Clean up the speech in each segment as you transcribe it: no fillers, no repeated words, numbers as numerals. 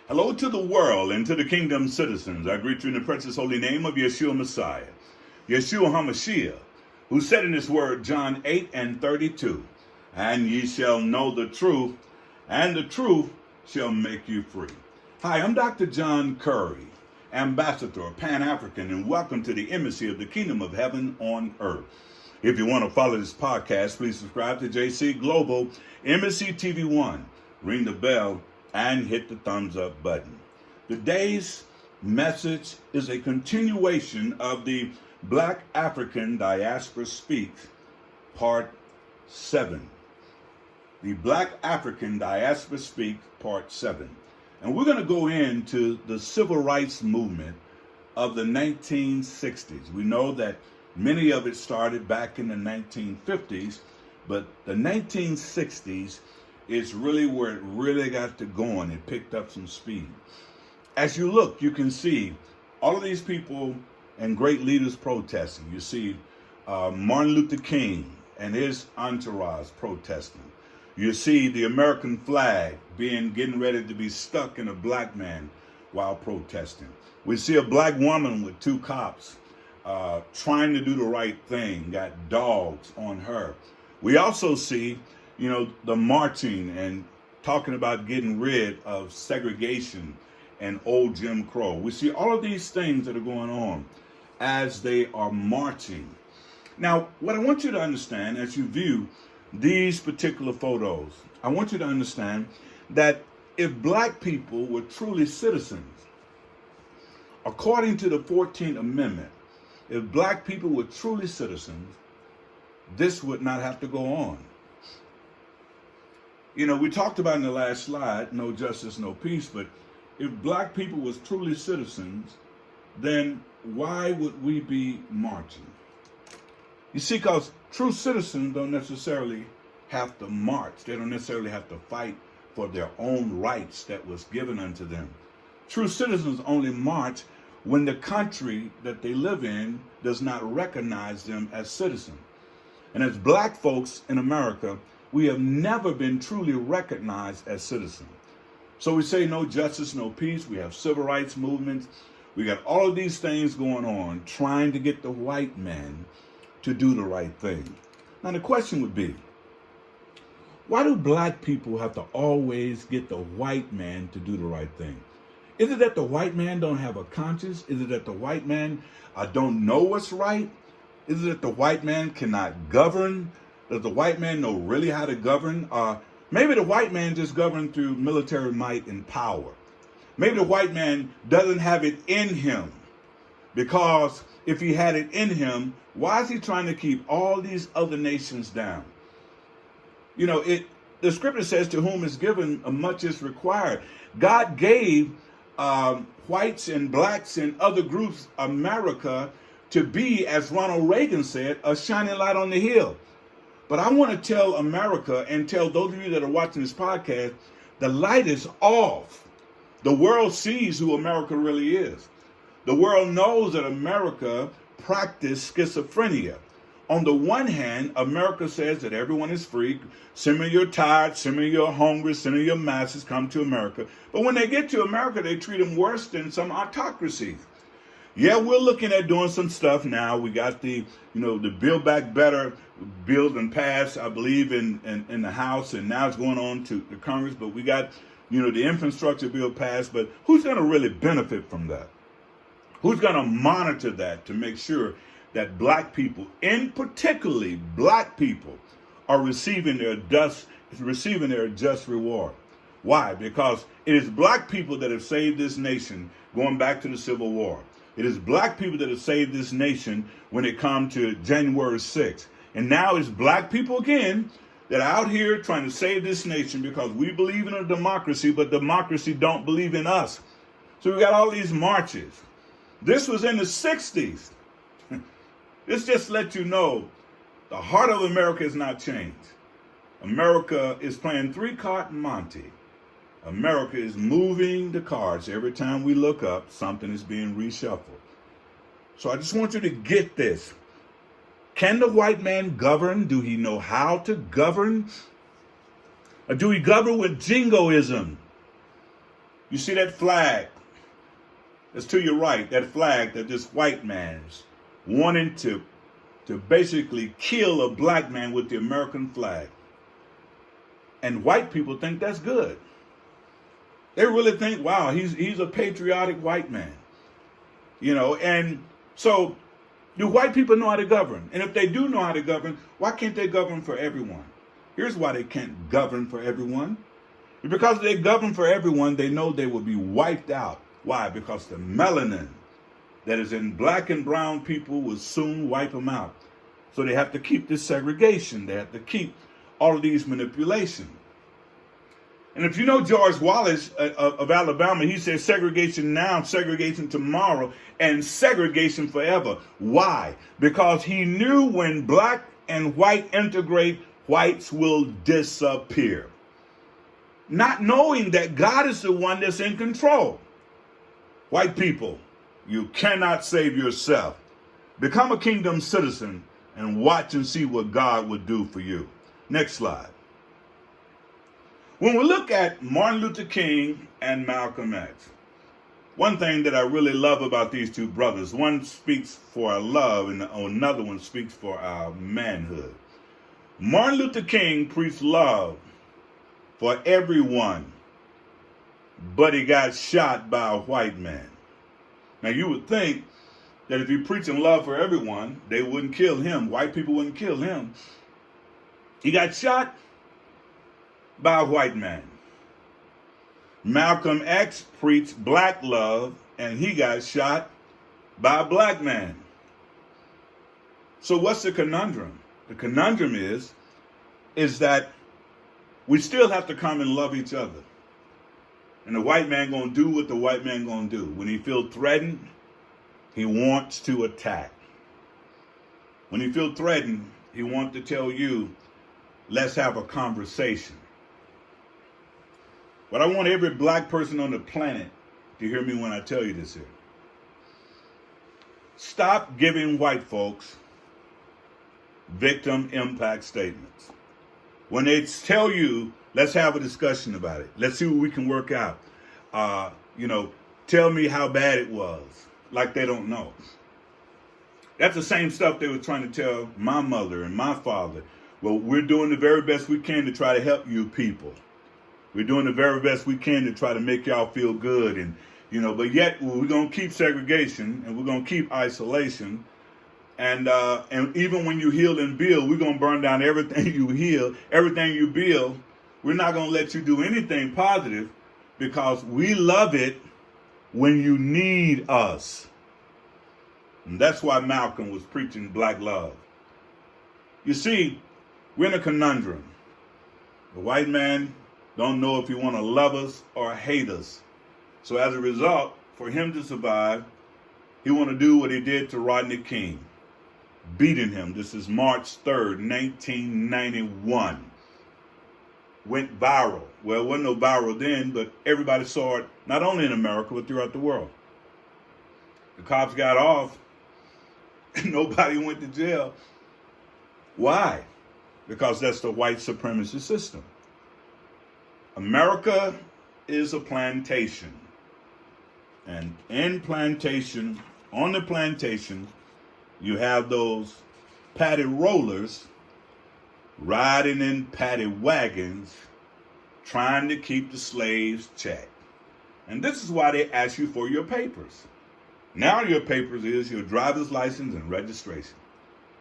Hello to the world and to the kingdom citizens. I greet you in the precious holy name of Yeshua Messiah, Yeshua HaMashiach, who said in his word, John 8:32, and ye shall know the truth, and the truth shall make you free. Hi, I'm Dr. John Curry, Ambassador, Pan-African, and welcome to the embassy of the kingdom of heaven on earth. If you want to follow this podcast, please subscribe to JC Global Embassy TV1. Ring the bell and hit the thumbs up button. Today's message is a continuation of the Black African Diaspora Speaks, Part 7. The Black African Diaspora Speaks, Part 7. And we're going to go into the civil rights movement of the 1960s. We know that many of it started back in the 1950s, but the 1960s is really where it really got to going. It picked up some speed. As you look, you can see all of these people and great leaders protesting. You see Martin Luther King and his entourage protesting. You see the American flag getting ready to be stuck in a black man while protesting. We see a black woman with two cops trying to do the right thing, got dogs on her. We also see the marching and talking about getting rid of segregation and old Jim Crow. We see all of these things that are going on as they are marching. Now, what I want you to understand as you view these particular photos, I want you to understand that if black people were truly citizens, according to the 14th Amendment, if black people were truly citizens, this would not have to go on. We talked about in the last slide, no justice, no peace, but if black people was truly citizens, then why would we be marching? You see, because true citizens don't necessarily have to march. They don't necessarily have to fight for their own rights that was given unto them. True citizens only march when the country that they live in does not recognize them as citizens. And as black folks in America, we have never been truly recognized as citizens. So we say no justice, no peace. We have civil rights movements. We got all of these things going on, trying to get the white man to do the right thing. Now the question would be, why do black people have to always get the white man to do the right thing? Is it that the white man don't have a conscience? Is it that the white man don't know what's right? Is it that the white man cannot govern? Does the white man know really how to govern? Maybe the white man just governed through military might and power. Maybe the white man doesn't have it in him, because if he had it in him, why is he trying to keep all these other nations down? The scripture says, to whom is given, much is required. God gave whites and blacks and other groups America to be, as Ronald Reagan said, a shining light on the hill. But I want to tell America and tell those of you that are watching this podcast, the light is off. The world sees who America really is. The world knows that America practiced schizophrenia. On the one hand, America says that everyone is free. Send me your tired, send me your hungry, send me your masses, come to America. But when they get to America, they treat them worse than some autocracies. Yeah, we're looking at doing some stuff now. We got the Build Back Better bill and pass, I believe, in the House, and now it's going on to the Congress. But we got, the infrastructure bill passed. But who's going to really benefit from that? Who's going to monitor that to make sure that black people, and particularly black people, are receiving their just reward? Why? Because it is black people that have saved this nation going back to the Civil War. It is black people that have saved this nation when it comes to January 6th. And now it's black people again that are out here trying to save this nation because we believe in a democracy, but democracy don't believe in us. So we got all these marches. This was in the 60s. This just let you know the heart of America has not changed. America is playing three-card Monte. America is moving the cards. Every time we look up, something is being reshuffled. So I just want you to get this. Can the white man govern? Do he know how to govern? Or do we govern with jingoism? You see that flag that's to your right, that flag that this white man is wanting to basically kill a black man with the American flag. And white people think that's good. They really think, wow, he's a patriotic white man. And so do white people know how to govern? And if they do know how to govern, why can't they govern for everyone? Here's why they can't govern for everyone. Because if they govern for everyone, they know they will be wiped out. Why? Because the melanin that is in black and brown people will soon wipe them out. So they have to keep this segregation. They have to keep all of these manipulations. And if you know George Wallace of Alabama, he said segregation now, segregation tomorrow, and segregation forever. Why? Because he knew when black and white integrate, whites will disappear. Not knowing that God is the one that's in control. White people, you cannot save yourself. Become a kingdom citizen and watch and see what God will do for you. Next slide. When we look at Martin Luther King and Malcolm X, one thing that I really love about these two brothers, one speaks for our love and another one speaks for our manhood. Martin Luther King preached love for everyone, but he got shot by a white man. Now you would think that if you're preaching love for everyone, they wouldn't kill him. White people wouldn't kill him. He got shot by a white man. Malcolm X preached black love and he got shot by a black man. So what's the conundrum? The conundrum is that we still have to come and love each other. And the white man gonna do what the white man gonna do. When he feels threatened, he wants to attack. When he feels threatened, he wants to tell you, let's have a conversation. But I want every black person on the planet to hear me when I tell you this here. Stop giving white folks victim impact statements. When they tell you, let's have a discussion about it. Let's see what we can work out. Tell me how bad it was. Like they don't know. That's the same stuff they were trying to tell my mother and my father. Well, we're doing the very best we can to try to help you people. We're doing the very best we can to try to make y'all feel good. And, but yet we're going to keep segregation and we're going to keep isolation. And even when you heal and build, we're going to burn down everything you heal, everything you build. We're not going to let you do anything positive because we love it when you need us. And that's why Malcolm was preaching black love. You see, we're in a conundrum. The white man don't know if he want to love us or hate us. So as a result, for him to survive, he want to do what he did to Rodney King, beating him. This is March 3rd, 1991. Went viral. Well, it wasn't no viral then, but everybody saw it, not only in America, but throughout the world. The cops got off, and nobody went to jail. Why? Because that's the white supremacy system. America is a plantation. And on the plantation, you have those paddy rollers riding in paddy wagons trying to keep the slaves checked. And this is why they ask you for your papers. Now your papers is your driver's license and registration.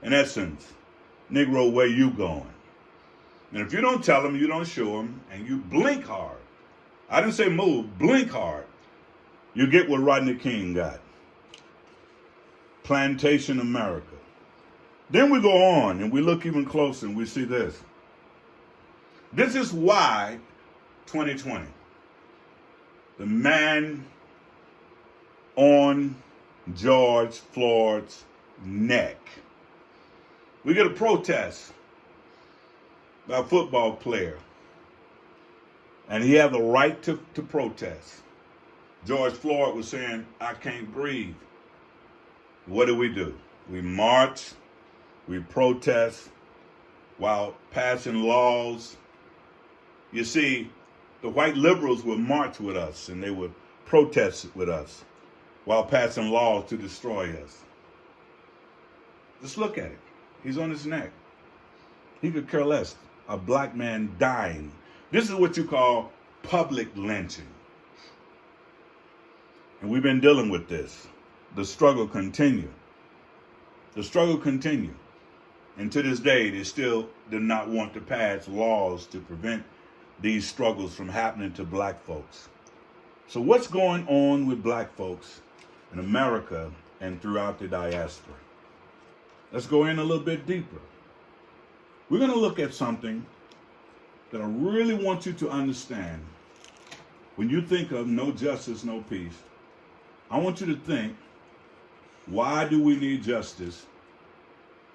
In essence, Negro, where you going? And if you don't tell them, you don't show them, and you blink hard. I didn't say move, blink hard. You get what Rodney King got. Plantation America. Then we go on and we look even closer and we see this. This is why 2020, the man on George Floyd's neck. We get a protest by a football player, and he had the right to protest. George Floyd was saying, I can't breathe. What do? We march, we protest while passing laws. You see, the white liberals would march with us and they would protest with us while passing laws to destroy us. Just look at it. He's on his neck. He could care less. A black man dying. This is what you call public lynching. And we've been dealing with this. The struggle continues. The struggle continues. And to this day, they still do not want to pass laws to prevent these struggles from happening to black folks. So what's going on with black folks in America and throughout the diaspora? Let's go in a little bit deeper. We're going to look at something that I really want you to understand. When you think of no justice, no peace, I want you to think, why do we need justice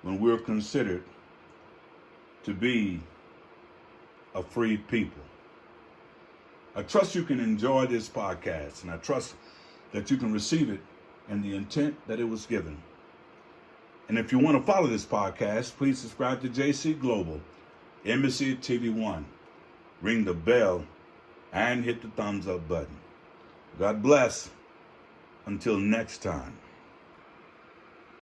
when we're considered to be a free people? I trust you can enjoy this podcast, and I trust that you can receive it in the intent that it was given. And if you want to follow this podcast, please subscribe to JC Global, Embassy TV 1. Ring the bell and hit the thumbs up button. God bless. Until next time.